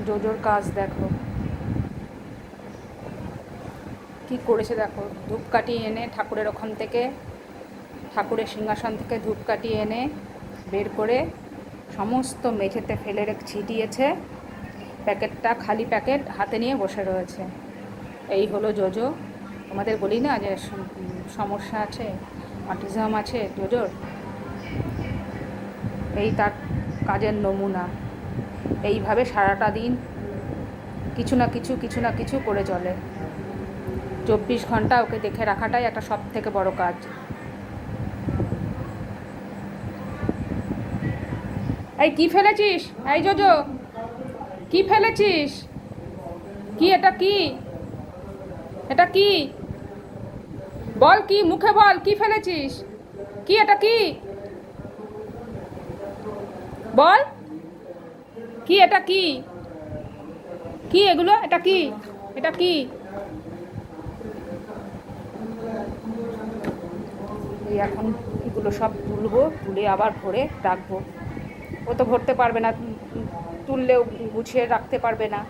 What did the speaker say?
জোজোর কাজ দেখো কি করেছে, দেখো ধূপকাঠি এনে ঠাকুরের ওখান থেকে, ঠাকুরের সিংহাসন থেকে ধূপকাঠি এনে বের করে সমস্ত মেঝেতে ফেলে ছিটিয়েছে, প্যাকেটটা খালি প্যাকেট হাতে নিয়ে বসে রয়েছে। এই হলো জোজো। তোমাদের বলি না যে সমস্যা আছে, অটিজম আছে জোজোর, এই তার কাজের নমুনা। এইভাবে সারাটা দিন কিছু না কিছু করে চলে। 24 ঘন্টা ওকে দেখে রাখাটাই একটা সব থেকে বড় কাজ। এই কি ফেলেছিস? এই জোজো কি ফেলেছিস? কি এটা? কি এটা? কি বল, কি মুখে বল, কি ফেলেছিস? কি এটা? কি বল, কি এটা? কি কি এগুলো? এটা কি? এটা কি? এই এখন এগুলো সব তুলবো, তুলে আবার ভরে রাখবো। ও তো ভরতে পারবে না, তুললেও গুছিয়ে রাখতে পারবে না।